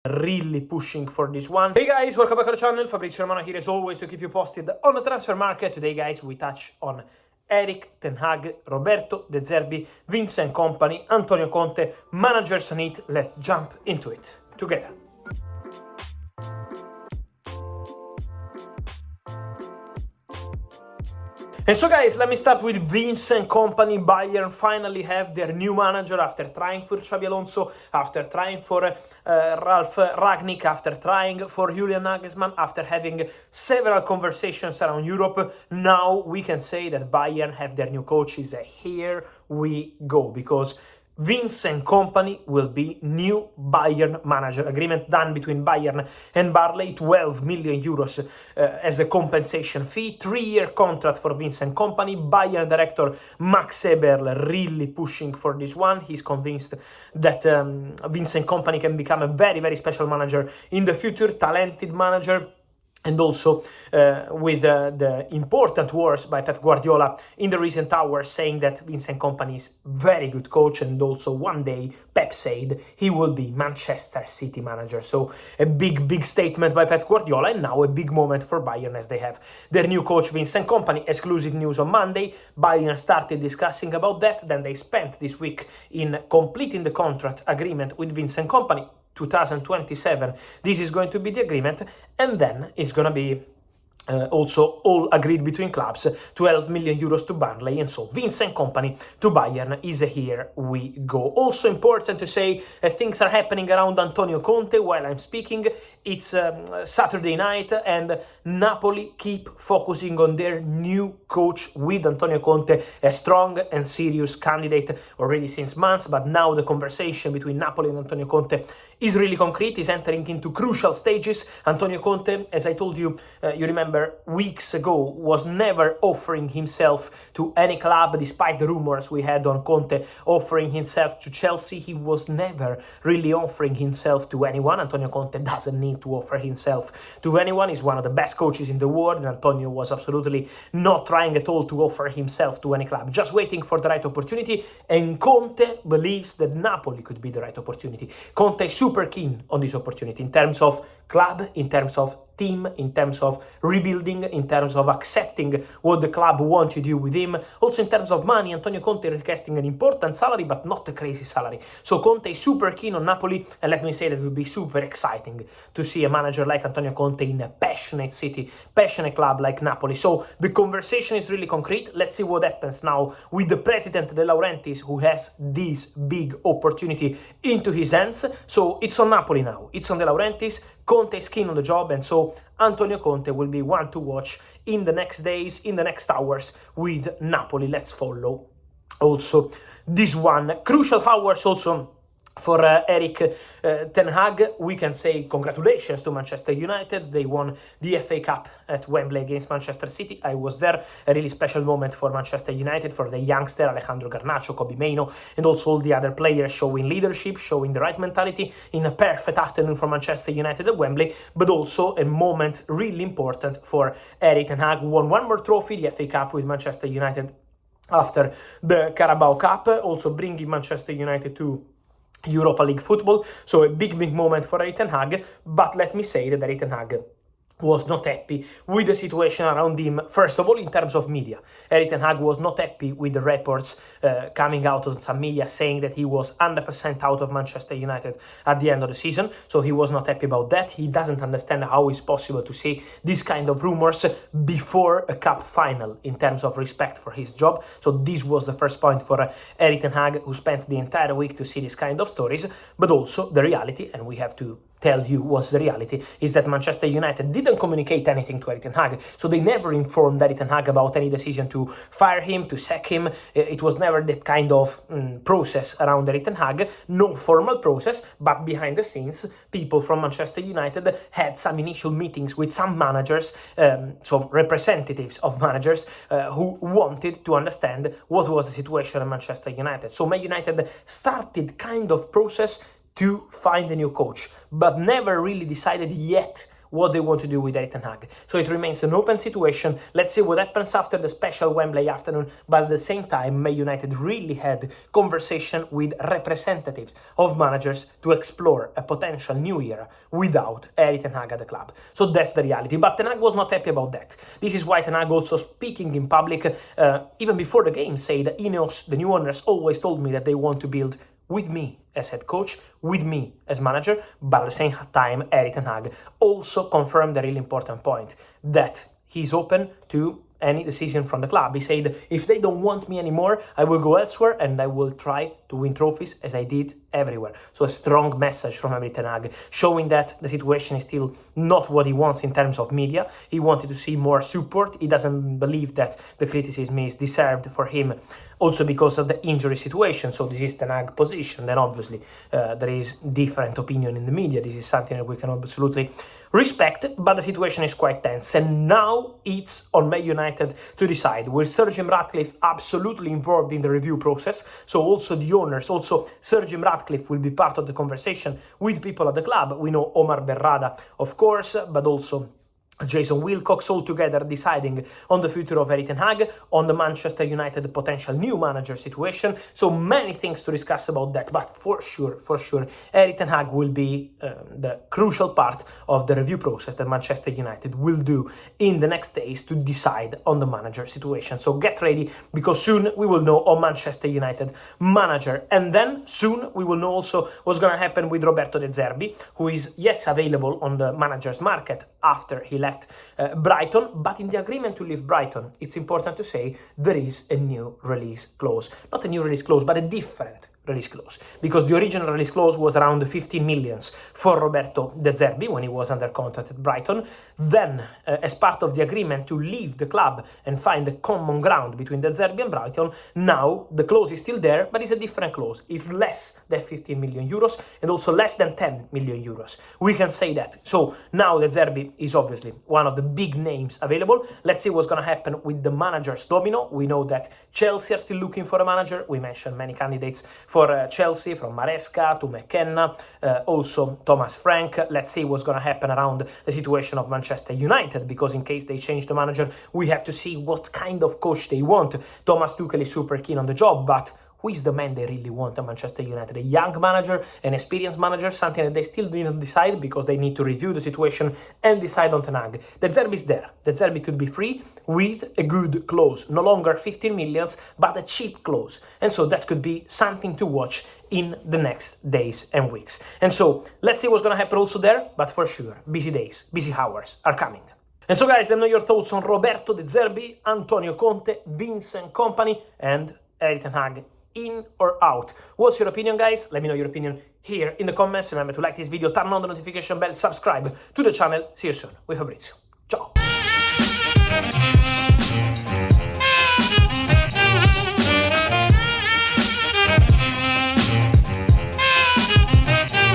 really pushing for this one. Hey guys, welcome back to the channel. Fabrizio Romano here as always to keep you posted on the transfer market. Today guys, we touch on Erik ten Hag, Roberto De Zerbi, Vincent Kompany, Antonio Conte, managers on it. Let's jump into it together. And so guys, let me start with Vincent Kompany. Bayern finally have their new manager after trying for Xabi Alonso, after trying for Ralf Rangnick, after trying for Julian Nagelsmann, after having several conversations around Europe. Now we can say that Bayern have their new coach. Here we go, because Vincent Kompany will be new Bayern manager. Agreement done between Bayern and Barley, 12 million euros as a compensation fee. 3-year contract for Vincent Kompany. Bayern director Max Eberl really pushing for this one. He's convinced that Vincent Kompany can become a very, very special manager in the future, talented manager. And also with the important words by Pep Guardiola in the recent hours, saying that Vincent Kompany is very good coach, and also one day Pep said he will be Manchester City manager. So a big statement by Pep Guardiola, and now a big moment for Bayern as they have their new coach Vincent Kompany. Exclusive news on Monday, Bayern started discussing about that, then they spent this week in completing the contract agreement with Vincent Kompany. 2027, this is going to be the agreement, and then it's going to be also all agreed between clubs, 12 million euros to Burnley, and so Vincent Kompany to Bayern is here we go. Also important to say things are happening around Antonio Conte while I'm speaking. It's Saturday night, and Napoli keep focusing on their new coach with Antonio Conte, a strong and serious candidate already since months, but now the conversation between Napoli and Antonio Conte is really concrete, is entering into crucial stages. Antonio Conte, as I told you, you remember weeks ago, was never offering himself to any club, despite the rumors we had on Conte offering himself to Chelsea. He was never really offering himself to anyone. Antonio Conte doesn't need to offer himself to anyone. He's one of the best coaches in the world, and Antonio was absolutely not trying at all to offer himself to any club, just waiting for the right opportunity, and Conte believes that Napoli could be the right opportunity. Conte is super keen on this opportunity in terms of club, in terms of team, in terms of rebuilding, in terms of accepting what the club wants to do with him. Also in terms of money, Antonio Conte is requesting an important salary, but not a crazy salary. So Conte is super keen on Napoli, and let me say that it will be super exciting to see a manager like Antonio Conte in a passionate city, passionate club like Napoli. So the conversation is really concrete. Let's see what happens now with the president De Laurentiis, who has this big opportunity into his hands. So it's on Napoli now, it's on De Laurentiis. Conte is keen on the job, and so Antonio Conte will be one to watch in the next days, in the next hours with Napoli. Let's follow also this one. Crucial hours also for Erik ten Hag. We can say congratulations to Manchester United. They won the FA Cup at Wembley against Manchester City. I was there. A really special moment for Manchester United, for the youngster Alejandro Garnacho, Kobbie Mainoo, and also all the other players showing leadership, showing the right mentality in a perfect afternoon for Manchester United at Wembley, but also a moment really important for Erik ten Hag, who won one more trophy, the FA Cup with Manchester United after the Carabao Cup, also bringing Manchester United to Europa League football. So a big moment for Erik ten Hag, but let me say that Erik ten Hag was not happy with the situation around him. First of all, in terms of media, Erik ten Hag was not happy with the reports coming out of some media saying that he was 100% out of Manchester United at the end of the season. So he was not happy about that. He doesn't understand how it's possible to say this kind of rumors before a cup final in terms of respect for his job. So this was the first point for Erik ten Hag, who spent the entire week to see this kind of stories. But also the reality, and we have to tell you what's the reality, is that Manchester United didn't communicate anything to Erik ten Hag. So they never informed Erik ten Hag about any decision to fire him, to sack him. It was never that kind of process around Erik ten Hag. No formal process, but behind the scenes, people from Manchester United had some initial meetings with some managers, some representatives of managers who wanted to understand what was the situation at Manchester United. So Man United started kind of process to find a new coach, but never really decided yet what they want to do with Erik ten Hag. So it remains an open situation. Let's see what happens after the special Wembley afternoon, but at the same time, Man United really had conversation with representatives of managers to explore a potential new era without Erik ten Hag at the club. So that's the reality, but ten Hag was not happy about that. This is why ten Hag also speaking in public, even before the game, said Ineos, the new owners, always told me that they want to build with me as head coach, with me as manager, but at the same time, Erik ten Hag also confirmed a really important point, that he's open to any decision from the club. He said, if they don't want me anymore, I will go elsewhere and I will try to win trophies as I did everywhere. So a strong message from Erik ten Hag, showing that the situation is still not what he wants in terms of media. He wanted to see more support. He doesn't believe that the criticism is deserved for him, also because of the injury situation. So this is ten Hag's position. Then obviously there is different opinion in the media. This is something that we can absolutely respect, but the situation is quite tense. And now it's on Man United to decide. Will Sir Jim Ratcliffe absolutely involved in the review process? So also the owners, also Sir Jim Ratcliffe will be part of the conversation with people at the club. We know Omar Berrada, of course, but also Jason Wilcox, all together deciding on the future of Erik ten Hag, on the Manchester United potential new manager situation. So many things to discuss about that, but for sure, Erik ten Hag will be the crucial part of the review process that Manchester United will do in the next days to decide on the manager situation. So get ready, because soon we will know on Manchester United manager, and then soon we will know also what's going to happen with Roberto De Zerbi, who is, yes, available on the manager's market after he left Brighton, but in the agreement to leave Brighton, it's important to say there is a new release clause. Not a new release clause, but a different release clause, because the original release clause was around 15 millions for Roberto De Zerbi when he was under contract at Brighton. Then, as part of the agreement to leave the club and find a common ground between De Zerbi and Brighton, now the clause is still there, but it's a different clause. It's less than 15 million euros and also less than 10 million euros. We can say that. So now De Zerbi is obviously one of the big names available. Let's see what's going to happen with the manager's domino. We know that Chelsea are still looking for a manager. We mentioned many candidates for Chelsea, from Maresca to McKenna, also Thomas Frank. Let's see what's going to happen around the situation of Manchester United, because in case they change the manager, we have to see what kind of coach they want. Thomas Tuchel is super keen on the job, but who is the man they really want at Manchester United? A young manager, an experienced manager, something that they still didn't decide because they need to review the situation and decide on ten Hag. De Zerbi is there. De Zerbi could be free with a good clause. No longer 15 millions, but a cheap clause. And so that could be something to watch in the next days and weeks. And so let's see what's going to happen also there, but for sure, busy days, busy hours are coming. And so guys, let me know your thoughts on Roberto De Zerbi, Antonio Conte, Vincent Kompany, and Erik ten Hag. In or out? What's your opinion, guys? Let me know your opinion here in the comments. Remember to like this video, turn on the notification bell, subscribe to the channel. See you soon with Fabrizio. Ciao!